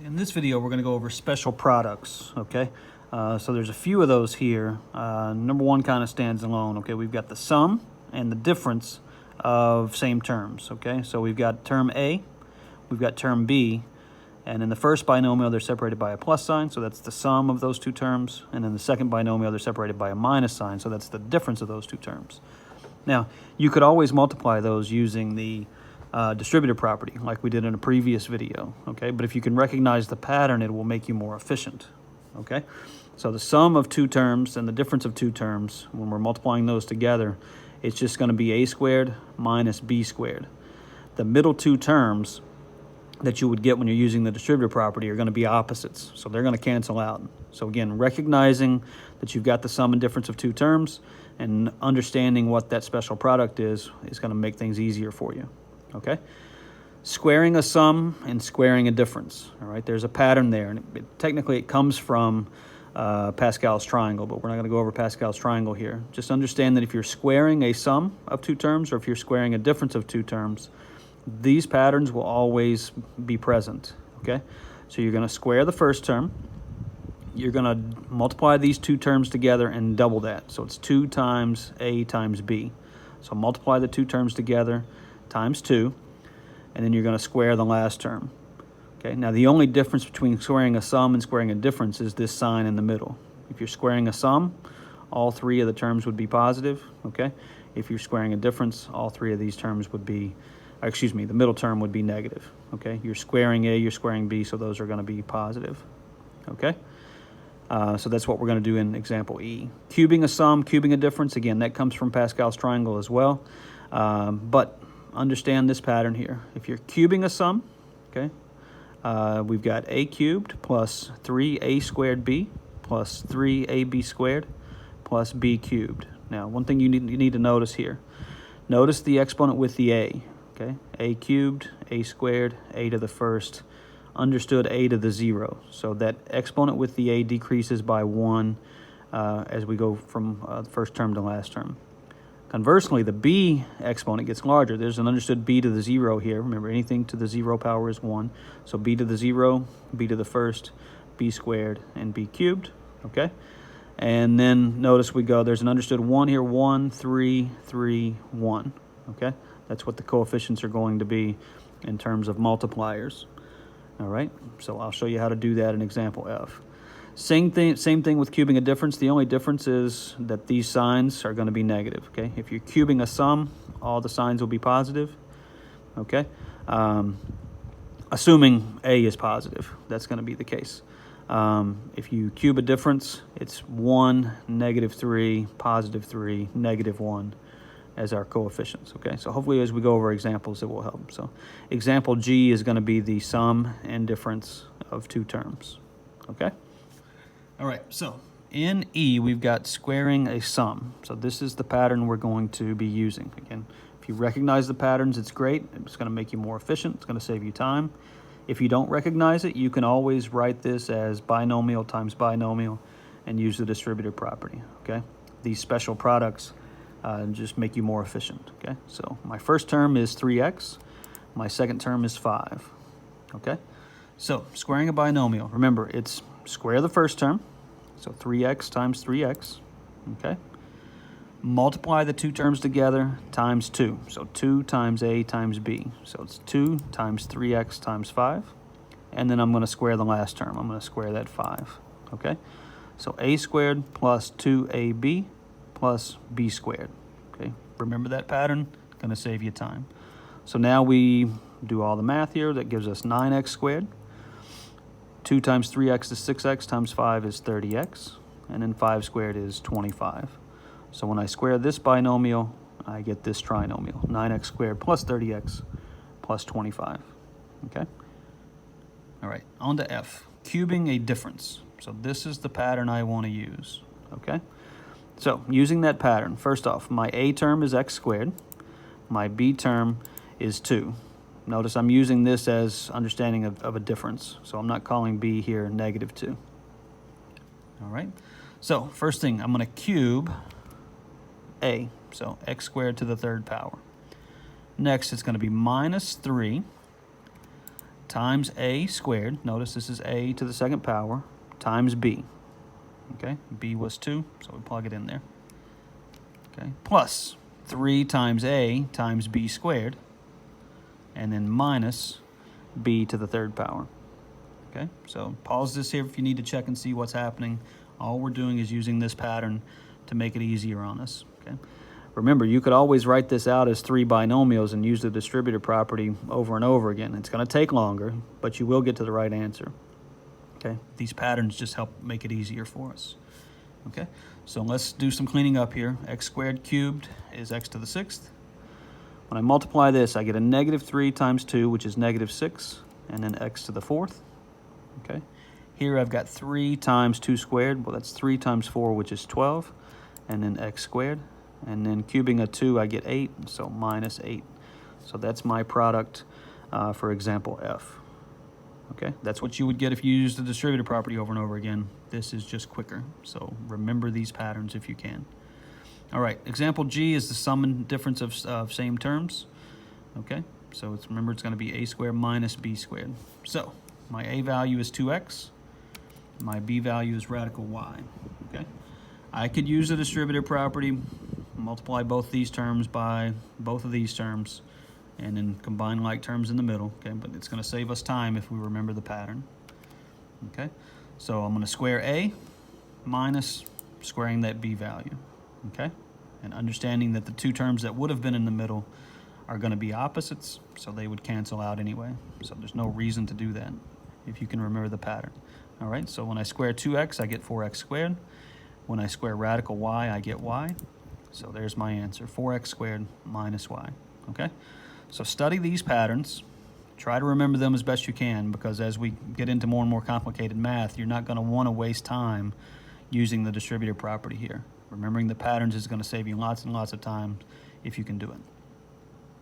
In this video, we're going to go over special products, okay? So there's a few of those here. Number one kind of stands alone, okay? We've got the sum and the difference of same terms, okay? So we've got term A, we've got term B, and in the first binomial, they're separated by a plus sign, so that's the sum of those two terms. And in the second binomial, they're separated by a minus sign, so that's the difference of those two terms. Now, you could always multiply those using the distributive property like we did in a previous video, okay? But if you can recognize the pattern, it will make you more efficient, okay? So the sum of two terms and the difference of two terms, when we're multiplying those together, it's just going to be a squared minus b squared. The middle two terms that you would get when you're using the distributive property are going to be opposites, so they're going to cancel out. So again, recognizing that you've got the sum and difference of two terms and understanding what that special product is going to make things easier for you. Okay, squaring a sum and squaring a difference. All right, there's a pattern there, and technically it comes from Pascal's triangle, but we're not going to go over Pascal's triangle here. Just understand that if you're squaring a sum of two terms or if you're squaring a difference of two terms, these patterns will always be present. Okay, so you're going to square the first term. You're going to multiply these two terms together and double that. So it's 2 times A times B. So multiply the two terms together times 2, and then you're going to square the last term. Okay, now the only difference between squaring a sum and squaring a difference is this sign in the middle. If you're squaring a sum, all three of the terms would be positive, okay? If you're squaring a difference, all three of these terms would be, the middle term would be negative, okay? You're squaring A, you're squaring B, so those are going to be positive, okay? So that's what we're going to do in example E. Cubing a sum, cubing a difference, again, that comes from Pascal's triangle as well, but understand this pattern here. If you're cubing a sum, okay, we've got a cubed plus 3a squared b plus 3ab squared plus b cubed. Now, one thing you need to notice here. Notice the exponent with the a, okay? A cubed, a squared, a to the first, understood a to the 0. So that exponent with the a decreases by 1 as we go from first term to last term. Conversely, the b exponent gets larger. There's an understood b to the 0 here. Remember, anything to the 0 power is 1. So b to the 0, b to the first, b squared, and b cubed, okay? And then notice there's an understood 1 here, 1, 3, 3, 1, okay? That's what the coefficients are going to be in terms of multipliers, all right? So I'll show you how to do that in example F. Same thing with cubing a difference. The only difference is that these signs are going to be negative, okay? If you're cubing a sum, all the signs will be positive, okay? Assuming A is positive, that's going to be the case. If you cube a difference, it's 1, -3, +3, -1 as our coefficients, okay? So hopefully as we go over examples, it will help. So example G is going to be the sum and difference of two terms, okay? All right, so in E, we've got squaring a sum. So this is the pattern we're going to be using. Again, if you recognize the patterns, it's great. It's going to make you more efficient. It's going to save you time. If you don't recognize it, you can always write this as binomial times binomial and use the distributive property, okay? These special products just make you more efficient, okay? So my first term is 3x. My second term is 5, okay? So squaring a binomial, remember, it's square the first term, so 3x times 3x, okay? Multiply the two terms together times 2, so 2 times a times b. So it's 2 times 3x times 5, and then I'm going to square the last term. I'm going to square that 5, okay? So a squared plus 2ab plus b squared, okay? Remember that pattern? It's going to save you time. So now we do all the math here. That gives us 9x squared. 2 times 3x is 6x, times 5 is 30x, and then 5 squared is 25. So when I square this binomial, I get this trinomial, 9x squared plus 30x plus 25, okay? All right, on to F, cubing a difference. So this is the pattern I want to use, okay? So using that pattern, first off, my A term is x squared, my B term is 2. Notice I'm using this as understanding of a difference, so I'm not calling B here -2. All right, so first thing, I'm going to cube A, so x squared to the 3rd power. Next, it's going to be -3 times a squared. Notice this is a to the second power times b. Okay, b was 2, so we plug it in there. Okay, plus 3 times a times b squared, and then minus b to the third power. Okay, so pause this here if you need to check and see what's happening. All we're doing is using this pattern to make it easier on us. Okay, remember, you could always write this out as 3 binomials and use the distributive property over and over again. It's going to take longer, but you will get to the right answer. Okay, these patterns just help make it easier for us. Okay, so let's do some cleaning up here. X squared cubed is x to the 6th. When I multiply this, I get a negative 3 times 2, which is negative 6, and then x to the 4th. Okay, here I've got 3 times 2 squared. Well, that's 3 times 4, which is 12, and then x squared. And then cubing a 2, I get 8, so minus 8. So that's my product for example F. Okay, that's what you would get if you used the distributive property over and over again. This is just quicker, so remember these patterns if you can. All right, example G is the sum and difference of same terms. Okay, so remember it's going to be a squared minus b squared. So my a value is 2x, my b value is radical y. Okay, I could use the distributive property, multiply both these terms by both of these terms, and then combine like terms in the middle. Okay, but it's going to save us time if we remember the pattern. Okay, so I'm going to square a minus squaring that b value. Okay, and understanding that the two terms that would have been in the middle are going to be opposites, so they would cancel out anyway. So there's no reason to do that if you can remember the pattern. All right, so when I square 2x, I get 4x squared. When I square radical y, I get y. So there's my answer, 4x squared minus y. Okay, so study these patterns. Try to remember them as best you can, because as we get into more and more complicated math, you're not going to want to waste time using the distributive property here. Remembering the patterns is going to save you lots and lots of time if you can do it.